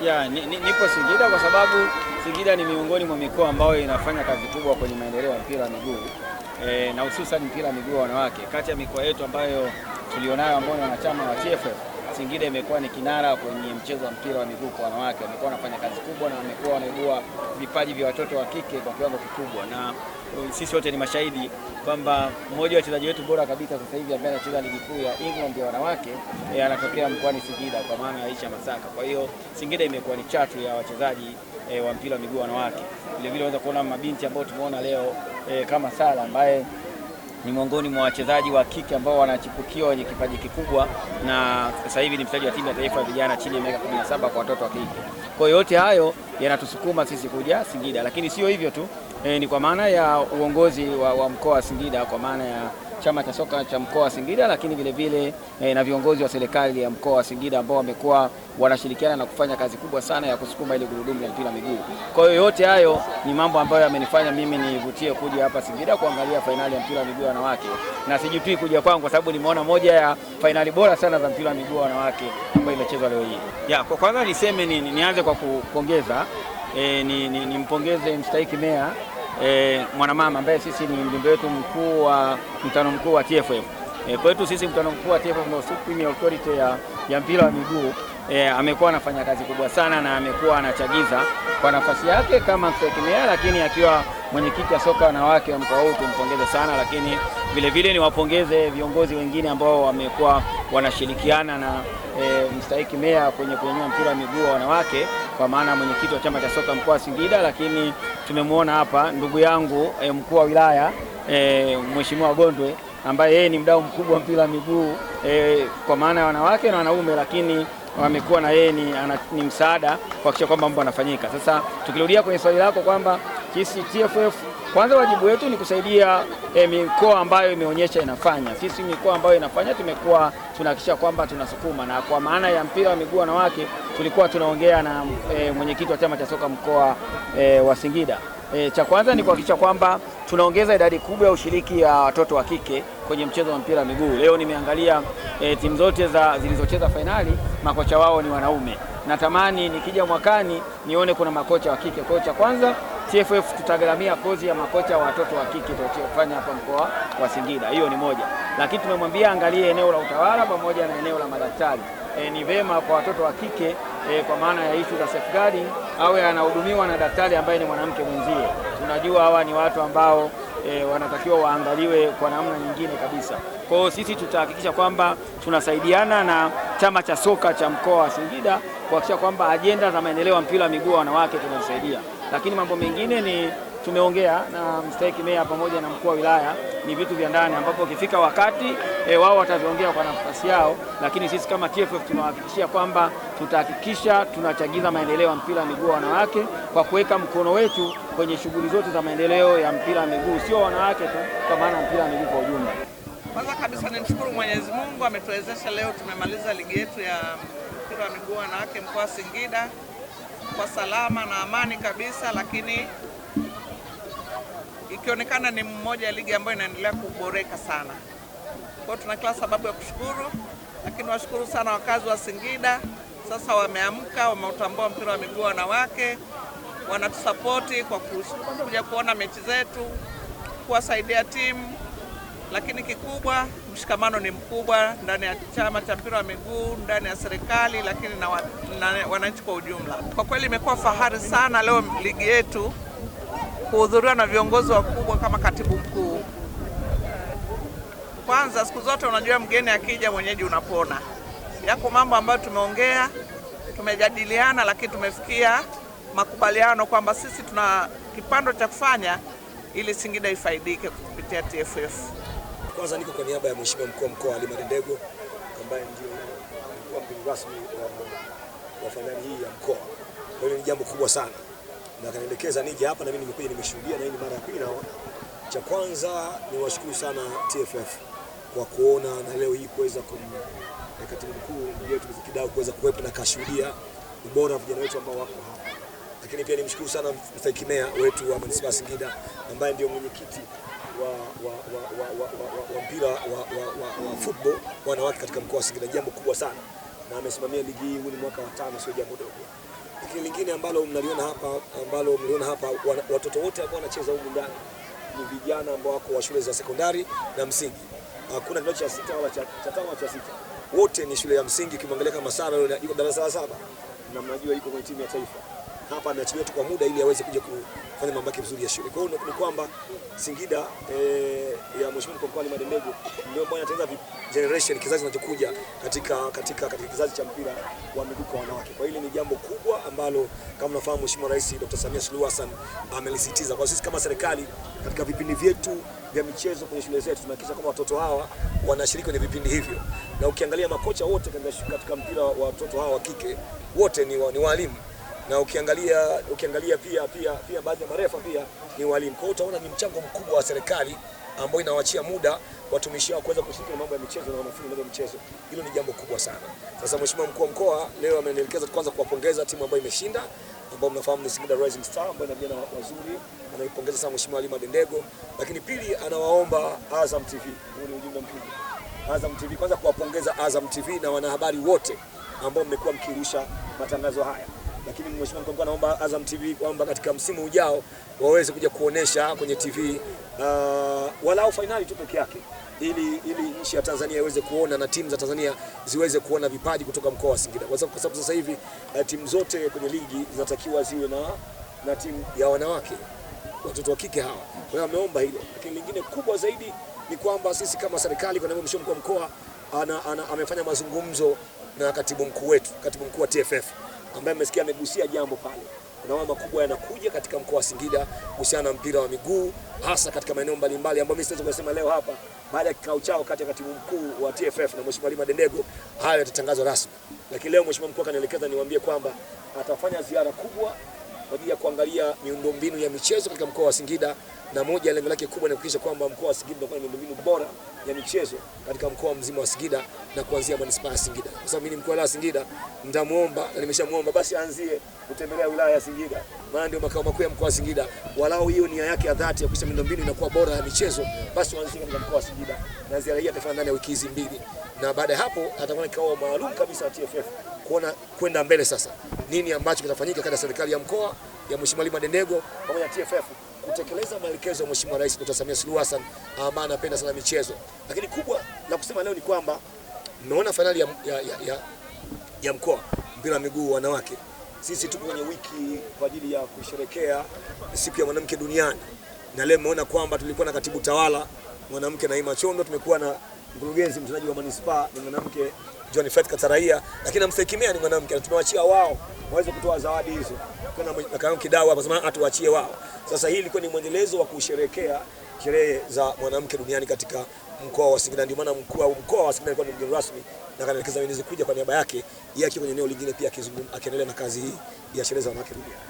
Nipo Singida kwa sababu Singida ni miongoni mwa mikoa ambayo inafanya kazi kubwa kwenye maendeleo ya mpira wa miguu na hususan mpira wa miguu wa wanawake. Kati ya mikoa yetu ambayo tulionayo ambao ni wanachama wa TFF, Singida imekuwa ni kinara kwenye mchezo wa mpira wa miguu kwa wanawake. Wamekuwa wanafanya kazi kubwa na wamekuwa wanaibua vipaji vya watoto wa kike kwa kiwango kikubwa, na sisi wote ni mashahidi kwamba mmoja wa wachezaji wetu bora kabisa sasa hivi ambaye anacheza ligi kuu ya England ya wanawake anatokea mkoani Singida kwa maana ya Aisha Masaka. Kwa hiyo Singida imekuwa ni chatu ya wachezaji wa mpira wa miguu wanawake. Vile vile unaweza kuona mabinti ambao tumeona leo kama Sala ambaye ni miongoni mwa wachezaji wa kike ambao wanachipukiwa wenye kipaji kikubwa, na sasa hivi ni mchezaji wa timu ya taifa ya vijana chini ya miaka 17 kwa watoto wa kike. Kwa hiyo yote hayo yanatusukuma sisi kuja Singida, lakini sio hivyo tu, ni kwa maana ya uongozi wa mkoa wa Singida, kwa maana ya chama cha soka cha mkoa wa Singida, lakini vile vile na viongozi wa serikali ya mkoa wa Singida ambao wamekuwa wanashirikiana na kufanya kazi kubwa sana ya kusukuma ile gurudumu la mpira miguu. Kwa hiyo yote hayo ni mambo ambayo yamenifanya mimi nivutie kuja hapa Singida kuangalia fainali ya mpira wa miguu wanawake, na sijutii kuja kwangu kwa sababu nimeona moja ya fainali bora sana za mpira wa miguu wanawake ambayo imechezwa leo hii. Kwa kwanza niseme nianze kwa kupongeza nimpongeze mstahiki meya mwanamama ambaye sisi ni mjumbe wetu mkuu wa mkutano mkuu wa TFF. Kwetu sisi mkutano mkuu wa TFF ndio supreme authority ya mpira wa miguu. Amekuwa anafanya kazi kubwa sana na amekuwa anachagiza kwa nafasi yake kama mstahiki meya, lakini akiwa mwenyekiti wa soka wanawake wa mkoa huu tumpongeze sana, lakini vile vile niwapongeze viongozi wengine ambao wamekuwa wanashirikiana na mstahiki meya kwenye kunyanyua mpira wa miguu wa wanawake, kwa maana mwenyekiti wa chama cha soka mkoa wa Singida, lakini tumemwona hapa ndugu yangu mkuu wa wilaya Mheshimiwa Gondwe ambaye yeye ni mdau mkubwa wa mpira wa miguu kwa maana ya wanawake na wanaume, lakini wamekuwa na yeye ni msaada kuhakikisha kwamba mambo yanafanyika. Sasa tukirudia kwenye swali lako kwamba sisi TFF kwanza wajibu wetu ni kusaidia mikoa ambayo imeonyesha inafanya. Sisi mikoa ambayo inafanya tumekuwa tunahakikisha kwamba tunasukuma, na kwa maana ya mpira wa miguu wanawake tulikuwa tunaongea na mwenyekiti wa chama cha soka mkoa wa Singida. Cha kwanza ni kuhakikisha kwamba tunaongeza idadi kubwa ya ushiriki ya watoto wa kike kwenye mchezo wa mpira wa miguu. Leo nimeangalia timu zote zilizocheza fainali, makocha wao ni wanaume. Natamani nikija mwakani nione kuna makocha wa kike. Kwa hiyo cha kwanza TFF tutagharamia kozi ya makocha wa watoto wa kike tutafanya hapa mkoa wa Singida. Hiyo ni moja. Lakini tumemwambia angalie eneo la utawala pamoja na eneo la madaktari. Ni vema kwa watoto wa kike kwa maana ya issue za safeguarding awe anahudumiwa na daktari ambaye ni mwanamke mwenzie. Tunajua hawa ni watu ambao wanatakiwa waangaliwe kwa namna nyingine kabisa. Kwa hiyo sisi tutahakikisha kwamba tunasaidiana na chama cha soka cha mkoa wa Singida kuhakikisha kwamba ajenda za maendeleo ya mpira wa miguu wanawake tunasaidia. Lakini mambo mengine ni tumeongea na mstahiki meya pamoja na mkuu wa wilaya, ni vitu vya ndani ambapo ukifika wakati wao wataviongea kwa nafasi yao, lakini sisi kama TFF tunahakikishia kwamba tutahakikisha tunachagiza maendeleo ya mpira wa miguu wanawake kwa kuweka mkono wetu kwenye shughuli zote za maendeleo ya mpira wa miguu, sio wanawake tu, kwa maana mpira wa miguu kwa ujumla. Kwanza kabisa nimshukuru Mwenyezi Mungu ametuwezesha leo tumemaliza ligi yetu ya mpira wa miguu wanawake mkoa wa Singida kwa salama na amani kabisa, lakini ikionekana ni mmoja ya ligi ambayo inaendelea kuboreka sana. Kwa tuna kila sababu ya kushukuru, lakini washukuru sana wakazi wa Singida. Sasa wameamka, wameutambua mpira wa miguu wanawake, wanatusapoti kwa kuja kuona mechi zetu, kuwasaidia timu, lakini kikubwa mshikamano ni mkubwa ndani ya chama cha mpira wa miguu, ndani ya serikali, lakini na wananchi kwa ujumla. Kwa kweli imekuwa fahari sana leo ligi yetu kuhudhuriwa na viongozi wakubwa kama katibu mkuu. Kwanza siku zote unajua mgeni akija mwenyeji unapona. Yako mambo ambayo tumeongea, tumejadiliana, lakini tumefikia makubaliano kwamba sisi tuna kipando cha kufanya ili Singida ifaidike kupitia TFF. Kwanza niko kwa niaba ya Mheshimiwa mkuu wa mkoa Halima Dendego ambaye ndio mgeni rasmi wa fainali hii ya mkoa. Kwa hiyo ni jambo kubwa sana. Na kanielekeza nije hapa na mimi nimekuja nimeshuhudia, na hii ni mara ya pili naona. Cha kwanza ni washukuru sana TFF kwa kuona na leo hii kuweza katibu mkuu yetu Kidau kuweza kuwepo na kashuhudia ubora wa vijana wetu ambao wako hapa. Lakini pia nimshukuru sana mstahiki meya wetu wa Manispaa Singida ambaye ndio mwenyekiti wa mpira wa football wanawake katika mkoa wa Singida, jambo kubwa sana, na amesimamia ligi hii ni mwaka wa 5, sio jambo dogo. Lakini lingine ambalo mnaliona hapa, watoto wote ambao wanacheza huko ndani ni vijana ambao wako wa shule za sekondari na msingi. Hakuna kidato cha 6 wala cha 5 wala cha 6. Wote ni shule ya msingi. Kimwangalia kama Sara yuko darasa la 7 na mnajua yuko kwenye timu ya taifa. Hapa ameachiliwa tu kwa muda ili aweze kuja kufanya mambo yake vizuri ya shule. Kwa hiyo ni kwamba Singida ya Mheshimiwa Mkuu Ali Madendego ndio ambayo inatengeneza generation, kizazi kinachokuja katika kizazi cha mpira wa miguu kwa wanawake. Kwa hili ni jambo kubwa ambalo kama mnafahamu Mheshimiwa Rais Dr. Samia Suluhu Hassan amelisitiza. Kwa sisi kama serikali katika vipindi vyetu vya michezo kwenye shule zetu tunahakikisha kwamba watoto hawa wanashiriki kwenye vipindi hivyo. Na ukiangalia makocha wote katika mpira wa watoto hawa wa kike wote ni walimu. Na ukiangalia pia baadhi ya marefa pia ni walimu. Kwa hiyo utaona ni mchango mkubwa wa serikali ambao inawaachia muda watumishi wao kuweza kushiriki mambo ya michezo na wanafunzi mambo ya michezo. Hilo ni jambo kubwa sana. Sasa Mheshimiwa Mkuu wa Mkoa leo amenielekeza kwanza kuwapongeza timu ambayo imeshinda, ambao mnafahamu ni Singida Rising Star ambayo ina vijana wazuri. Anaipongeza sana Mheshimiwa Ali Madendego, lakini pili anawaomba Azam TV. Huu ni ujumbe mkubwa. Azam TV kwanza kuwapongeza Azam TV na wanahabari wote ambao mmekuwa mkirusha matangazo haya. Lakini Mheshimiwa Mkuu anaomba Azam TV kwamba katika msimu ujao waweze kuja kuonesha kwenye TV walau finali tu peke yake ili nchi ya Tanzania iweze kuona na timu za Tanzania ziweze kuona vipaji kutoka mkoa wa Singida. Kwa sababu sasa hivi timu zote kwenye ligi zinatakiwa ziwe na timu ya wanawake, watoto wa kike hawa. Kwa hiyo ameomba hilo. Lakini lingine kubwa zaidi ni kwamba sisi kama serikali kwa Mheshimiwa Mkuu wa Mkoa amefanya mazungumzo na katibu mkuu wa TFF ambaye amesikia amegusia jambo pale. Kuna mambo makubwa yanakuja katika mkoa wa Singida kuhusiana na mpira wa miguu, hasa katika maeneo mbalimbali ambayo mimi siwezi kusema leo hapa. Baada ya kikao chao kati ya katibu mkuu wa TFF na Mheshimiwa Ali Madendego, hayo yatatangazwa rasmi. Lakini leo Mheshimiwa Mkuu akanielekeza niwaambie kwamba atafanya ziara kubwa kwa ajili ya kuangalia miundombinu ya michezo katika mkoa wa Singida, na moja ya lengo lake kubwa ni kuhakikisha kwamba mkoa wa Singida unakuwa na miundombinu bora ya michezo katika mkoa mzima wa Singida na kuanzia manispaa ya Singida. Kwa sababu mimi ni mkuu wa Singida, nitamuomba na nimeshamuomba basi aanzie kutembelea wilaya ya Singida, maana ndio makao makuu ya mkoa wa Singida. Walau hiyo nia yake ya dhati ya kuhakikisha miundombinu inakuwa bora ya michezo, basi aanzie katika mkoa wa Singida. Na ziara hii atafanya ndani ya wiki hizi 2. Na baada ya hapo atakuwa na kikao maalum kabisa na TFF kuona kwenda mbele sasa nini ambacho kitafanyika katika serikali ya mkoa ya Mheshimiwa Ali Madendego pamoja na TFF kutekeleza maelekezo ya Mheshimiwa Rais Dr. Samia Suluhu Hassan ambaye anapenda sana michezo. Lakini kubwa la kusema leo ni kwamba mmeona finali ya mkoa mpira wa miguu wanawake. Sisi tuko kwenye wiki kwa ajili ya kusherehekea siku ya mwanamke duniani. Na leo mmeona kwamba tulikuwa na katibu tawala mwanamke Naima Chondo, tumekuwa na mkurugenzi mtendaji wa manispaa ni mwanamke John Faith Kataraia, lakini na mstahikimea ni mwanamke, na tumewachia wao waweze kutoa zawadi hizo. Kuna kama kidau hapa sema atuachie wao. Sasa hii ilikuwa ni mwendelezo wa kusherehekea sherehe za mwanamke duniani katika mkoa wa Singida. Ndio maana mkuu wa mkoa wa Singida alikuwa ni mgeni rasmi na kanaelekeza wenezi kuja kwa niaba yake, yeye akiwa kwenye eneo lingine pia akiendelea na kazi hii ya sherehe za wanawake duniani.